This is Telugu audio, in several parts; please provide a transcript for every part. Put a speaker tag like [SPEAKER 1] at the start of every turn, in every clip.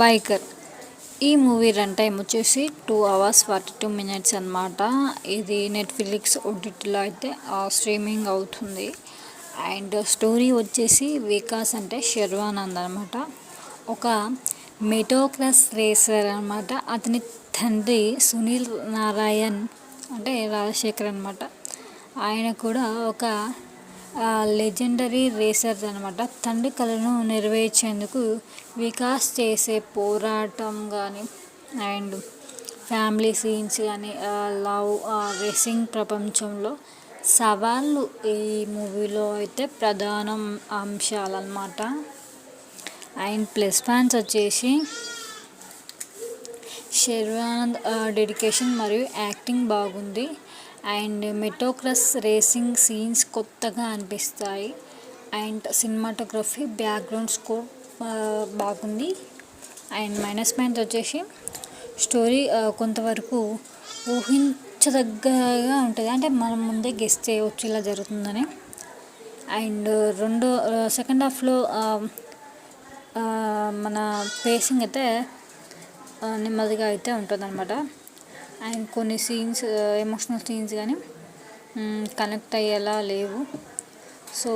[SPEAKER 1] బైకర్. ఈ మూవీ రన్ టైం వచ్చేసి 2 hours 42 minutes అనమాట. ఇది నెట్ఫ్లిక్స్ ఓటీటీలో అయితే స్ట్రీమింగ్ అవుతుంది. అండ్ స్టోరీ వచ్చేసి వికాస్ అంటే శర్వానంద్ అనమాట. ఒక మెటోక్రాస్ రేసర్ అనమాట. అతని తండ్రి సునీల్ నారాయణ్ అంటే రాజశేఖర్ అనమాట. ఆయన కూడా ఒక లెజెండరీ రేసర్ అనమాట. తండ్రి కలను నెరవేర్చేందుకు వికాస్ చేసే పోరాటం కానీ అండ్ ఫ్యామిలీ సీన్స్ కానీ లవ్ రేసింగ్ ప్రపంచంలో సవాళ్ళు ఈ మూవీలో అయితే ప్రధాన అంశాలన్నమాట. అండ్ ప్లస్ పాయింట్స్ వచ్చేసి శర్వానంద్ డెడికేషన్ మరియు యాక్టింగ్ బాగుంది. అండ్ మెటోక్రాస్ రేసింగ్ సీన్స్ కొత్తగా అనిపిస్తాయి. అండ్ సినిమాటోగ్రఫీ బ్యాక్గ్రౌండ్ స్కోర్ బాగుంది. అండ్ మైనస్ పాయింట్ వచ్చేసి స్టోరీ కొంతవరకు ఊహించదగ్గగా ఉంటుంది. అంటే మనం ముందే గెస్ చేయవచ్చు ఇలా జరుగుతుందని. అండ్ సెకండ్ హాఫ్లో మన పేసింగ్ అయితే నెమ్మదిగా అయితే ఉంటుంది అనమాట. అండ్ కొన్ని సీన్స్ ఎమోషనల్ సీన్స్ కానీ కనెక్ట్ అయ్యేలా లేవు. సో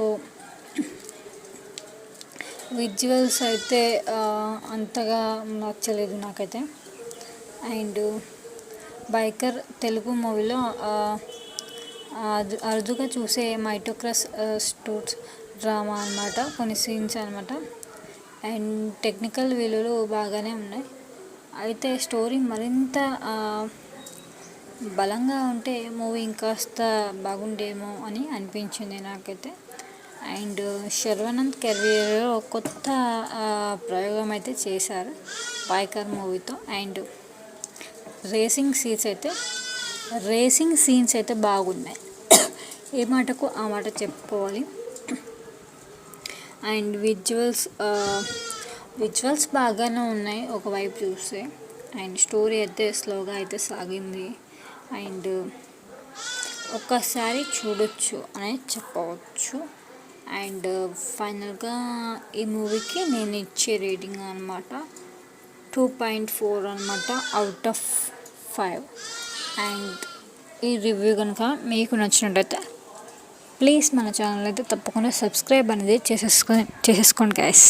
[SPEAKER 1] విజువల్స్ అయితే అంతగా నచ్చలేదు నాకైతే. అండ్ బైకర్ తెలుగు మూవీలో అరుదుగా చూసే మెటోక్రాస్ స్పోర్ట్స్ డ్రామా అనమాట. కొన్ని సీన్స్ అనమాట. అండ్ టెక్నికల్ విలువలు బాగానే ఉన్నాయి. అయితే స్టోరీ మరింత బలంగా ఉంటే మూవీ ఇంకాస్త బాగుండేమో అని అనిపించింది నాకైతే. అండ్ శర్వానంద్ కెరియర్లో కొత్త ప్రయోగం అయితే చేశారు బైకర్ మూవీతో. అండ్ రేసింగ్ సీన్స్ అయితే బాగున్నాయి. ఏ మాటకు ఆ మాట చెప్పుకోవాలి. అండ్ విజువల్స్ బాగానే ఉన్నాయి ఒకవైపు చూస్తే. అండ్ స్టోరీ అయితే స్లోగా అయితే సాగింది. అండ్ ఒక్కసారి చూడొచ్చు అని చెప్పవచ్చు. అండ్ ఫైనల్గా ఈ మూవీకి నేను ఇచ్చే రేటింగ్ అనమాట 2.4 అనమాట అవుట్ ఆఫ్ 5. అండ్ ఈ రివ్యూ కనుక మీకు నచ్చినట్టయితే ప్లీజ్ మన ఛానల్ అయితే తప్పకుండా సబ్స్క్రైబ్ అనేది చేసేసుకోండి గైస్.